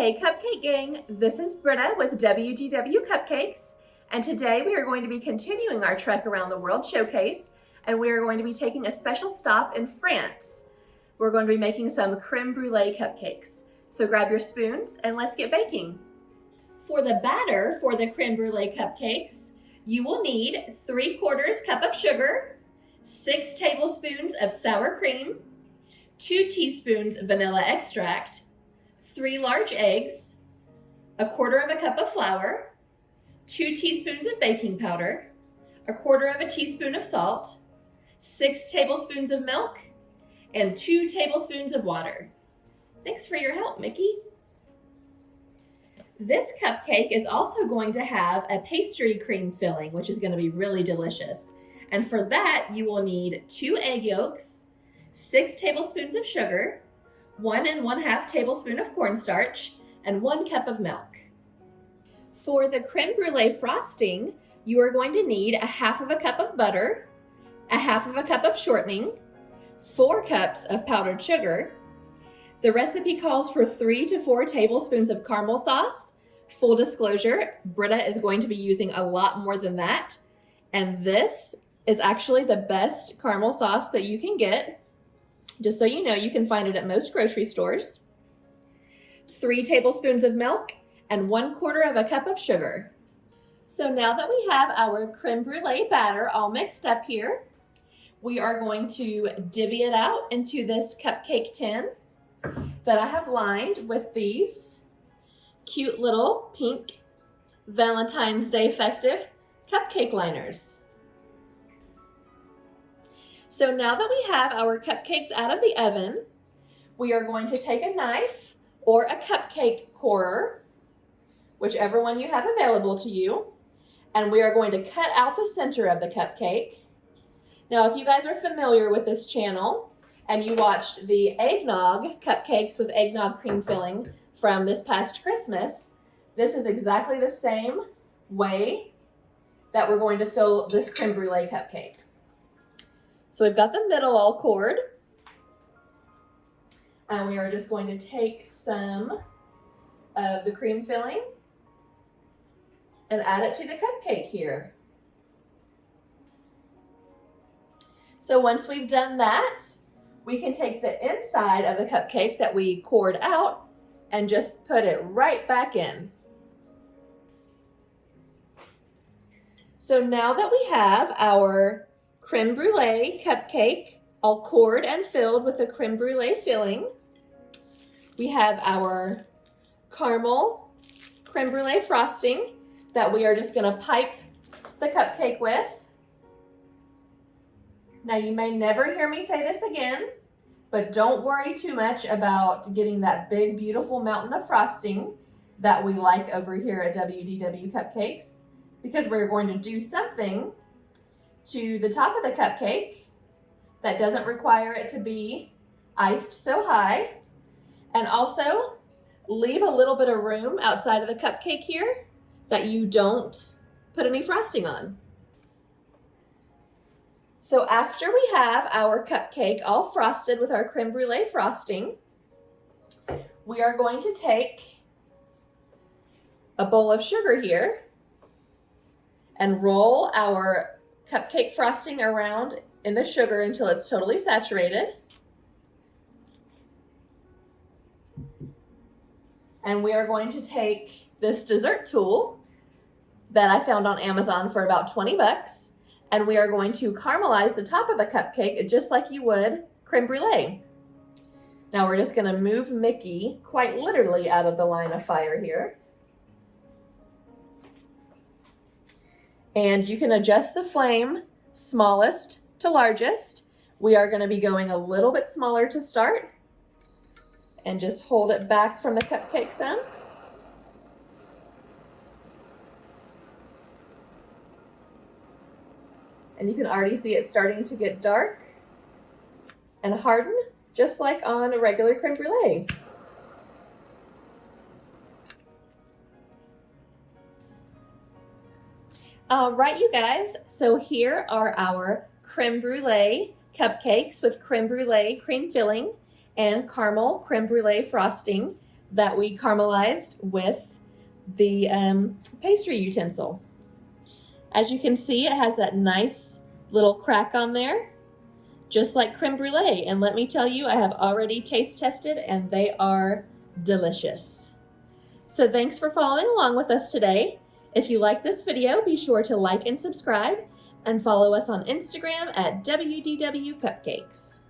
Hey Cupcake Gang, this is Britta with WDW Cupcakes, and today we are going to be continuing our trek around the world showcase, and we are going to be taking a special stop in France. We're going to be making some Crème Brûlée cupcakes. So grab your spoons and let's get baking. For the batter for the Crème Brûlée cupcakes, you will need 3/4 cup of sugar, 6 tablespoons of sour cream, 2 teaspoons vanilla extract, 3 large eggs, 1/4 cup of flour, 2 teaspoons of baking powder, 1/4 teaspoon of salt, 6 tablespoons of milk, and 2 tablespoons of water. Thanks for your help, Mickey. This cupcake is also going to have a pastry cream filling, which is going to be really delicious. And for that, you will need 2 egg yolks, 6 tablespoons of sugar, 1 1/2 tablespoon of cornstarch, and 1 cup of milk. For the creme brulee frosting, you are going to need 1/2 cup of butter, 1/2 cup of shortening, 4 cups of powdered sugar. The recipe calls for 3 to 4 tablespoons of caramel sauce. Full disclosure, Britta is going to be using a lot more than that, and this is actually the best caramel sauce that you can get. Just so you know, you can find it at most grocery stores. 3 tablespoons of milk and 1/4 cup of sugar. So now that we have our creme brulee batter all mixed up here, we are going to divvy it out into this cupcake tin that I have lined with these cute little pink Valentine's Day festive cupcake liners. So now that we have our cupcakes out of the oven, we are going to take a knife or a cupcake corer, whichever one you have available to you, and we are going to cut out the center of the cupcake. Now, if you guys are familiar with this channel and you watched the eggnog cupcakes with eggnog cream filling from this past Christmas, this is exactly the same way that we're going to fill this creme brulee cupcake. So we've got the middle all cored, and we are just going to take some of the cream filling and add it to the cupcake here. So once we've done that, we can take the inside of the cupcake that we cored out and just put it right back in. So now that we have our creme brulee cupcake all cored and filled with the creme brulee filling, we have our caramel creme brulee frosting that we are just going to pipe the cupcake with. Now, you may never hear me say this again, but don't worry too much about getting that big, beautiful mountain of frosting that we like over here at WDW Cupcakes, because we're going to do something to the top of the cupcake that doesn't require it to be iced so high, and also leave a little bit of room outside of the cupcake here that you don't put any frosting on. So after we have our cupcake all frosted with our creme brulee frosting, we are going to take a bowl of sugar here and roll our cupcake frosting around in the sugar until it's totally saturated. And we are going to take this dessert tool that I found on Amazon for about 20 bucks, and we are going to caramelize the top of the cupcake just like you would creme brulee. Now we're just going to move Mickey quite literally out of the line of fire here. And you can adjust the flame smallest to largest. We are going to be going a little bit smaller to start, and just hold it back from the cupcake some. And you can already see it starting to get dark and harden, just like on a regular creme brulee. All right, you guys, so here are our creme brulee cupcakes with creme brulee cream filling and caramel creme brulee frosting that we caramelized with the pastry utensil. As you can see, it has that nice little crack on there, just like creme brulee. And let me tell you, I have already taste tested and they are delicious. So thanks for following along with us today. If you like this video, be sure to like and subscribe and follow us on Instagram at WDW Cupcakes.